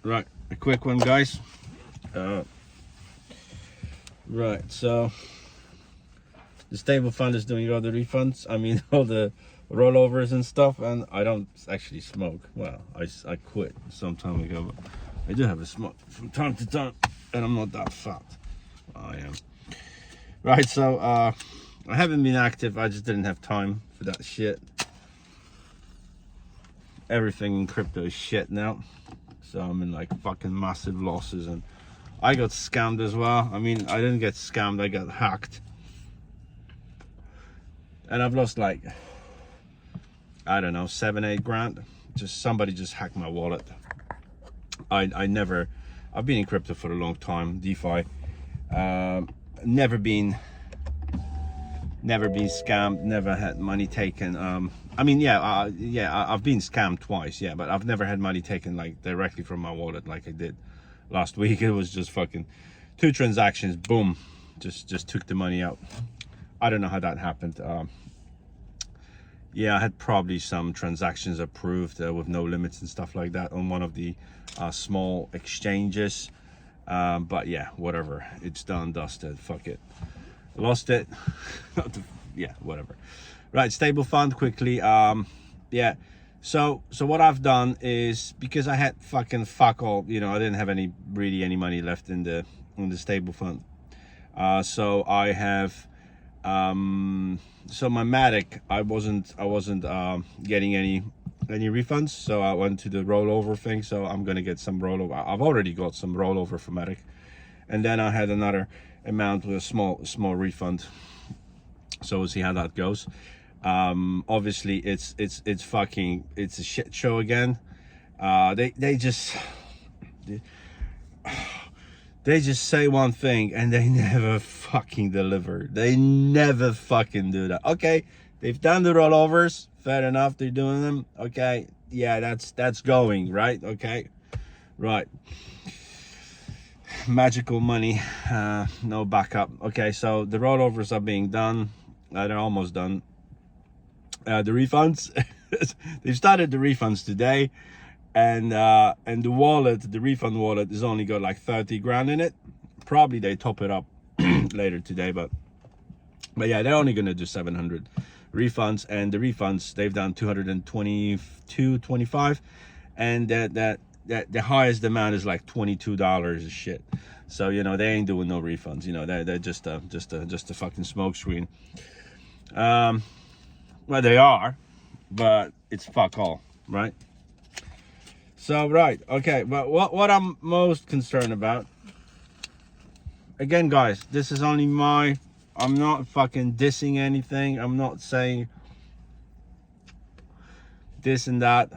Right, a quick one, guys. Right, so the StableFund is doing all the refunds. I mean, all the rollovers and stuff. And I don't actually smoke. Well, I quit some time ago, but I do have a smoke from time to time, and I'm not that fat. I am. Right, so I haven't been active. I just didn't have time for that shit. Everything in crypto is shit now, so I'm in like fucking massive losses, and I got scammed as well. I mean, I didn't get scammed, I got hacked, and I've lost like, I don't know, 7-8 grand. Just somebody just hacked my wallet. I've been in crypto for a long time, DeFi. Never been scammed, never had money taken. I mean, I've been scammed twice, yeah, but I've never had money taken like directly from my wallet like I did last week. It was just fucking 2 transactions, boom, just took the money out. I don't know how that happened. Yeah, I had probably some transactions approved with no limits and stuff like that on one of the small exchanges. But yeah, whatever, it's done, dusted, fuck it, lost it. Yeah, whatever. Right, StableFund quickly. Yeah, so what I've done is, because I had fucking fuck all, you know, I didn't have any money left in the StableFund. So I have so my Matic, I wasn't getting any refunds, so I went to the rollover thing. So I'm gonna get some rollover. I've already got some rollover for Matic, and then I had another amount with a small refund. So we'll see how that goes. Obviously it's a shit show again. They just say one thing and they never fucking deliver. They never fucking do that. Okay, they've done the rollovers, fair enough, they're doing them. Okay, yeah, that's going right. Okay, right, magical money, no backup. Okay, so the rollovers are being done. They're almost done. The refunds, they've started the refunds today, and the wallet, the refund wallet, has only got like 30 grand in it. Probably they top it up later today, but yeah, they're only gonna do 700 refunds, and the refunds, they've done 222.25, and that the highest amount is like $22 a shit. So you know, they ain't doing no refunds. You know, they're just a fucking smoke screen. Well, they are, but it's fuck all, right? So, right, okay, but what I'm most concerned about, again, guys, this is only I'm not fucking dissing anything. I'm not saying this and that.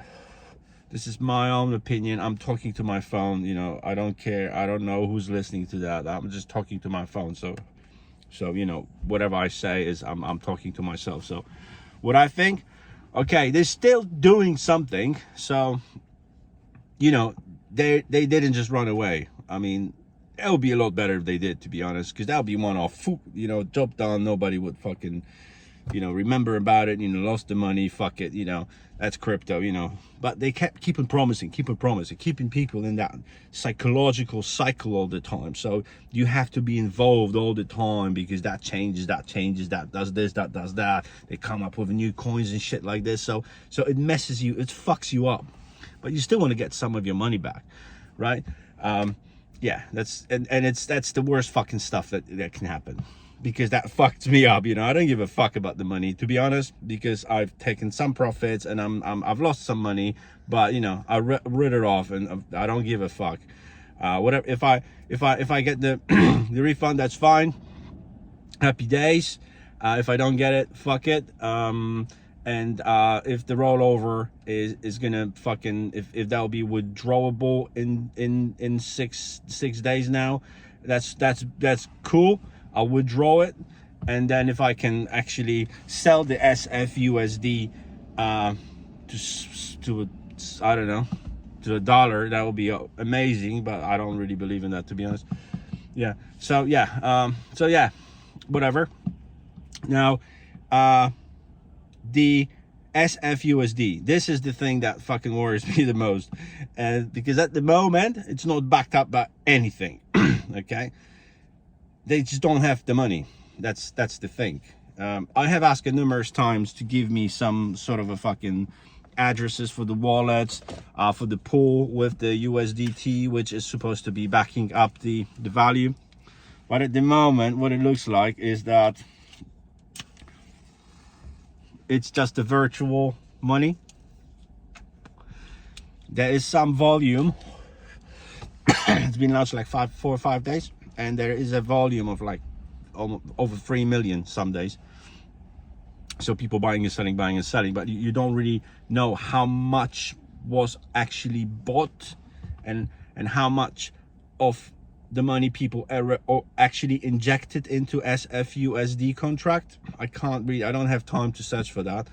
This is my own opinion. I'm talking to my phone, you know, I don't care. I don't know who's listening to that. I'm just talking to my phone. So you know, whatever I say is I'm talking to myself. So what I think, okay, they're still doing something. So, you know, they didn't just run away. I mean, it would be a lot better if they did, to be honest, because that would be one-off, you know, job done. Nobody would fucking, you know, remember about it, you know, lost the money, fuck it, you know, that's crypto, you know. But they kept keeping promising, keeping people in that psychological cycle all the time. So you have to be involved all the time, because that changes, that does this, that does that. They come up with new coins and shit like this. So it messes you, it fucks you up. But you still want to get some of your money back, right? Yeah, that's the worst fucking stuff that can happen, because that fucked me up. You know, I don't give a fuck about the money, to be honest, because I've taken some profits and I've lost some money, but you know, I rid it off, and I don't give a fuck. Whatever, if I get the the refund, that's fine, happy days. If I don't get it, fuck it. And if the rollover is gonna fucking, if that will be withdrawable in six days now, that's cool. I'll withdraw it, and then if I can actually sell the SFUSD to I don't know, to $1, that would be amazing. But I don't really believe in that, to be honest. Yeah. So yeah. So yeah. Whatever. Now, the SFUSD. This is the thing that fucking worries me the most, and because at the moment it's not backed up by anything. Okay, they just don't have the money. That's the thing. I have asked numerous times to give me some sort of a fucking addresses for the wallets, for the pool with the USDT, which is supposed to be backing up the value. But at the moment, what it looks like is that it's just a virtual money. There is some volume. It's been launched like 4 or 5 days, and there is a volume of like almost over 3 million some days. So people buying and selling, but you don't really know how much was actually bought and how much of the money people actually injected into SFUSD contract. I don't have time to search for that.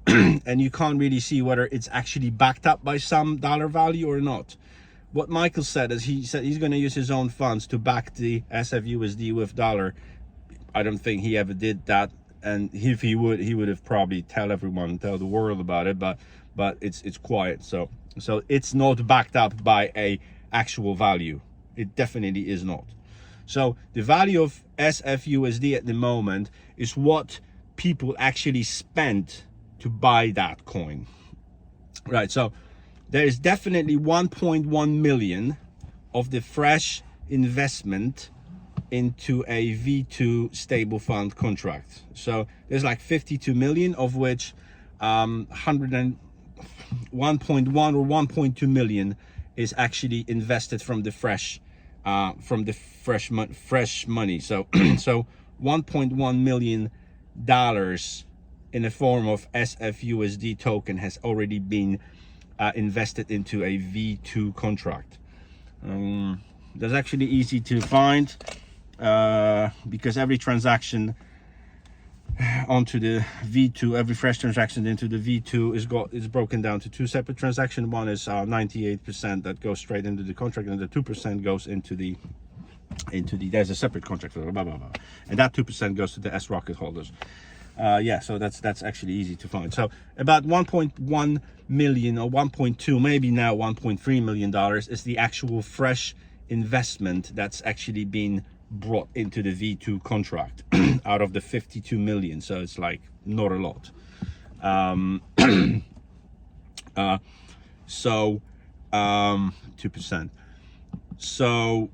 And you can't really see whether it's actually backed up by some dollar value or not. What Michael said is he said he's going to use his own funds to back the SFUSD with dollar. I don't think he ever did that. And if he would have probably tell the world about it, but it's quiet. So it's not backed up by a actual value. It definitely is not. So the value of SFUSD at the moment is what people actually spent to buy that coin. Right, so there is definitely 1.1 million of the fresh investment into a V2 StableFund contract. So there's like 52 million, of which 1.1 or 1.2 million is actually invested from the fresh money. So so 1.1 million dollars in the form of SFUSD token has already been invested into a V2 contract. That's actually easy to find. Because every transaction onto the V2, every fresh transaction into the V2 is broken down to 2 separate transactions. One is 98% that goes straight into the contract, and the 2% goes into the there's a separate contract, blah, blah, blah, blah. And that 2% goes to the S rocket holders. Yeah, so that's actually easy to find. So about 1.1 million or 1.2, maybe now 1.3 million dollars is the actual fresh investment that's actually been brought into the V2 contract out of the 52 million. So it's like not a lot. 2%. So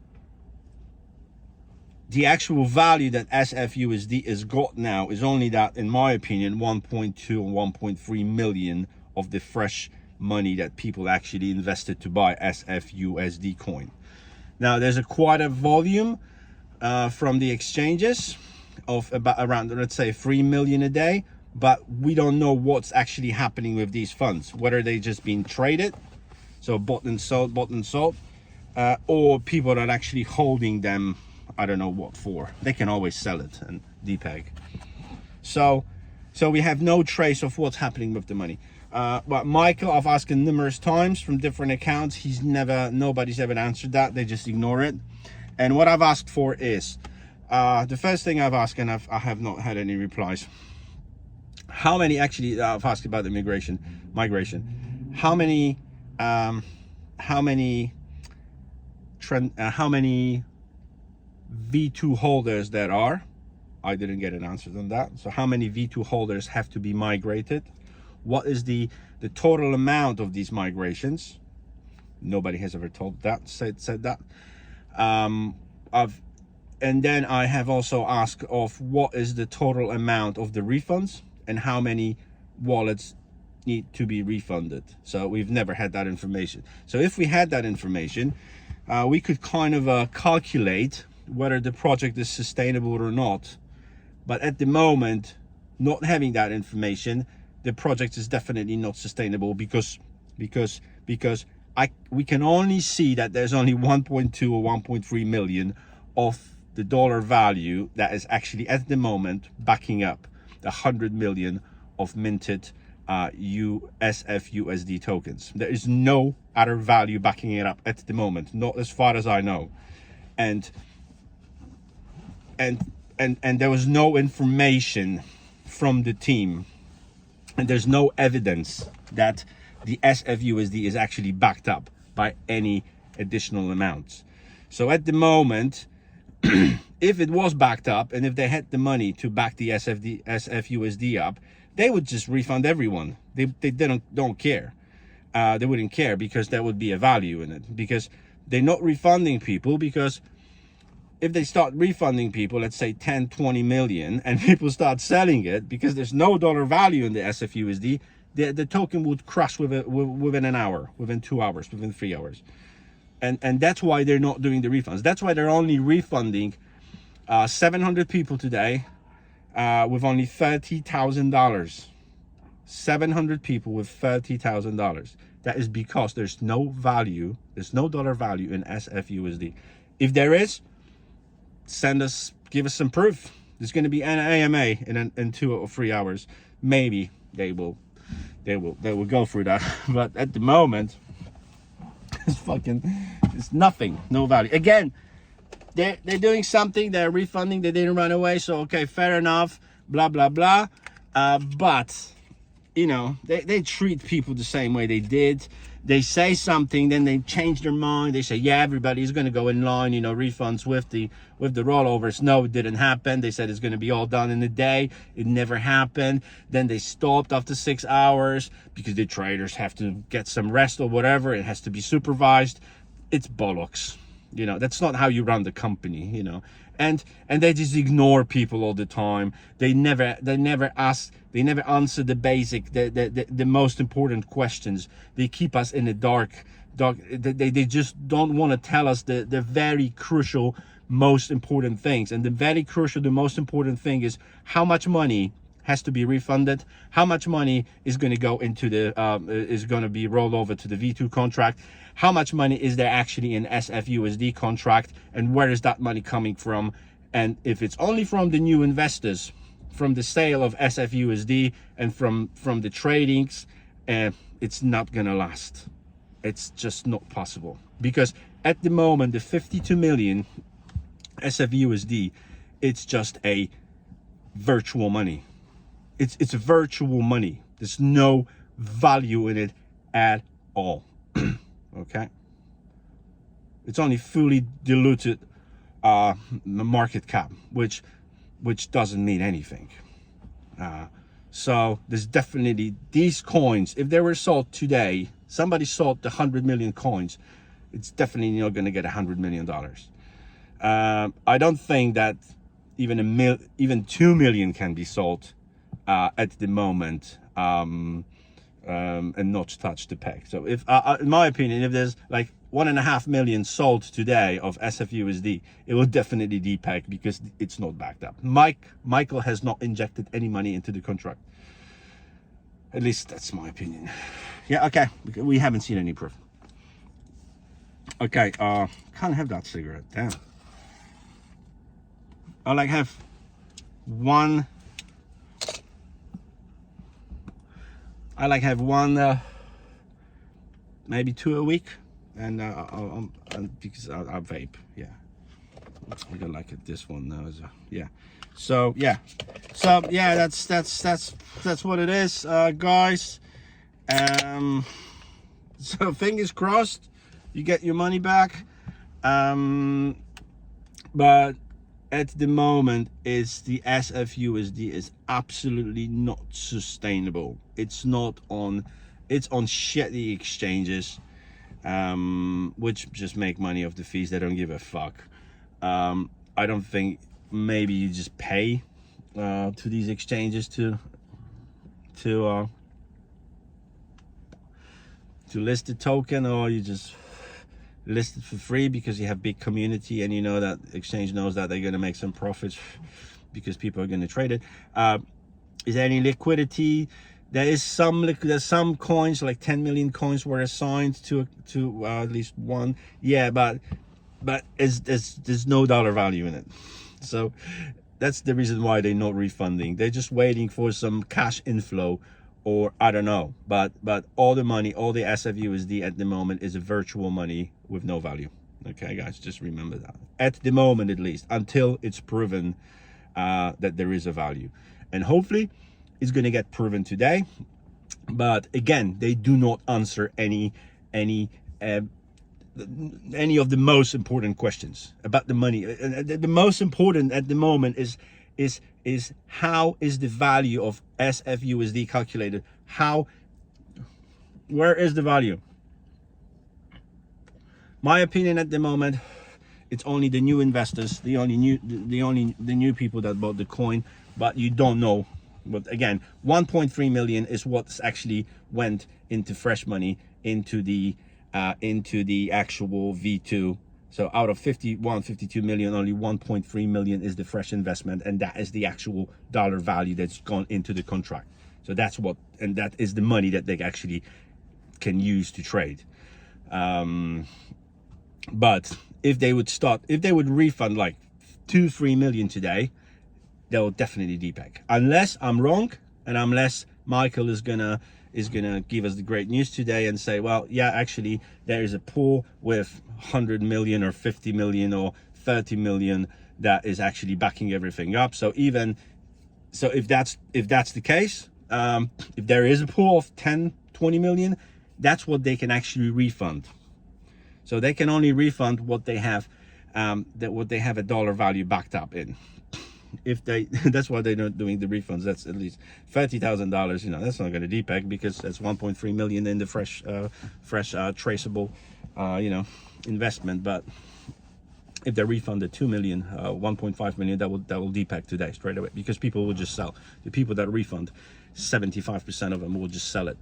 the actual value that SFUSD has got now is only that, in my opinion, 1.2 or 1.3 million of the fresh money that people actually invested to buy SFUSD coin. Now there's quite a volume from the exchanges of around, let's say, 3 million a day, but we don't know what's actually happening with these funds, whether they just been traded, so bought and sold, or people that are actually holding them. I don't know what for. They can always sell it and depeg. So we have no trace of what's happening with the money. But Michael, I've asked him numerous times from different accounts. Nobody's ever answered that. They just ignore it. And what I've asked for is, the first thing I've asked, and I have not had any replies. How many, actually, I've asked about the migration. How many V2 holders there are? I didn't get an answer on that. So how many V2 holders have to be migrated? What is the total amount of these migrations? Nobody has ever said that. And then I have also asked of what is the total amount of the refunds and how many wallets need to be refunded. So we've never had that information. So if we had that information, we could kind of calculate whether the project is sustainable or not. But at the moment, not having that information, the project is definitely not sustainable because we can only see that there's only 1.2 or 1.3 million of the dollar value that is actually at the moment backing up the 100 million of minted SFUSD tokens. There is no other value backing it up at the moment, not as far as I know. And there was no information from the team and there's no evidence that the SFUSD is actually backed up by any additional amounts. So at the moment, if it was backed up and if they had the money to back the SFUSD up, they would just refund everyone. They don't care. They wouldn't care, because there would be a value in it, because they're not refunding people. Because if they start refunding people, let's say 10, 20 million, and people start selling it because there's no dollar value in the SFUSD, the token would crash within an hour, within 2 hours, within 3 hours. And that's why they're not doing the refunds. That's why they're only refunding 700 people today with only $30,000. 700 people with $30,000. That is because there's no value, there's no dollar value in SFUSD. If there is, give us some proof. There's going to be an AMA in 2 or 3 hours. Maybe they will go through that. But at the moment, it's nothing, no value. Again, they're doing something, they're refunding, they didn't run away, so okay, fair enough, blah blah blah. But you know, they treat people the same way they did. They say something, then they change their mind. They say, yeah, everybody's going to go in line, you know, refunds with the rollovers. No, it didn't happen. They said it's going to be all done in a day. It never happened. Then they stopped after 6 hours because the traders have to get some rest or whatever. It has to be supervised. It's bollocks. You know, that's not how you run the company, you know. And they just ignore people all the time. They never answer the basic, the most important questions. They keep us in the dark. They just don't want to tell us the very crucial, most important things. And the very crucial, the most important thing is how much money has to be refunded, how much money is going to go into the is going to be rolled over to the V2 contract, how much money is there actually in SFUSD contract, and where is that money coming from. And if it's only from the new investors, from the sale of SFUSD and from the tradings, it's not gonna last. It's just not possible, because at the moment the 52 million SFUSD, it's just a virtual money. It's virtual money. There's no value in it at all. Okay, it's only fully diluted market cap, which doesn't mean anything. So there's definitely these coins, if they were sold today, somebody sold the 100 million coins, it's definitely not going to get $100 million. I don't think that even 2 million can be sold at the moment and not touch the peg. So if in my opinion, if there's like 1.5 million sold today of SFUSD, it will definitely depeg, because it's not backed up. Michael has not injected any money into the contract. At least that's my opinion. Yeah, okay, we haven't seen any proof. Okay, can't have that cigarette, damn. I like have one maybe 2 a week, and because I vape, yeah. I don't like it. This one now is yeah. So yeah, that's what it is, guys. So fingers crossed you get your money back. But at the moment, the SFUSD is absolutely not sustainable. It's on shitty exchanges, which just make money off the fees. They don't give a fuck. I don't think, maybe you just pay to these exchanges to list the token, or you just list it for free because you have big community and you know that exchange knows that they're going to make some profits because people are going to trade it. Is there any liquidity? There's some coins, like 10 million coins were assigned to at least one. Yeah, but there's no dollar value in it. So that's the reason why they're not refunding. They're just waiting for some cash inflow, or I don't know. But all the money, all the SFUSD at the moment is a virtual money with no value. Okay, guys, just remember that. At the moment, at least, until it's proven that there is a value. And hopefully is going to get proven today. But again, they do not answer any of the most important questions about the money. The most important at the moment is how is the value of SFUSD calculated? Where is the value? My opinion at the moment, it's only the new investors, the new people that bought the coin, but you don't know. But again, 1.3 million is what's actually went into fresh money into the actual V2. So out of 52 million, only 1.3 million is the fresh investment, and that is the actual dollar value that's gone into the contract. So that's what, and that is the money that they actually can use to trade. But if they would refund like 2-3 million today, they'll definitely depeg. Unless I'm wrong, and unless Michael is gonna give us the great news today and say, well, yeah, actually there is a pool with 100 million or 50 million or 30 million that is actually backing everything up. So if that's the case, if there is a pool of 10-20 million, that's what they can actually refund. So they can only refund what they have a dollar value backed up in. If they, that's why they're not doing the refunds. That's at least $30,000. You know, that's not going to depeg because that's 1.3 million in the fresh traceable, investment. But if they refunded 2 million, 1.5 million, that will depeg today straight away, because people will just sell. The people that refund, 75% of them will just sell it.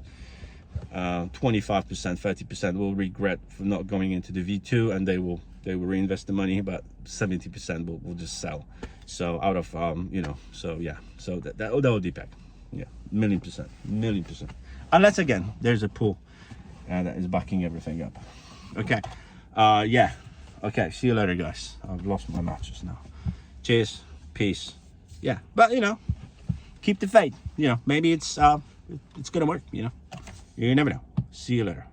25%, 30% will regret for not going into the V2, and they will reinvest the money, but 70% will just sell. So out of so yeah, so that will depeg. Yeah, million percent, unless again there's a pool that is backing everything up. Okay, yeah, okay, see you later, guys. I've lost my matches now. Cheers, peace. Yeah, but keep the faith. Maybe it's gonna work. You never know. See you later.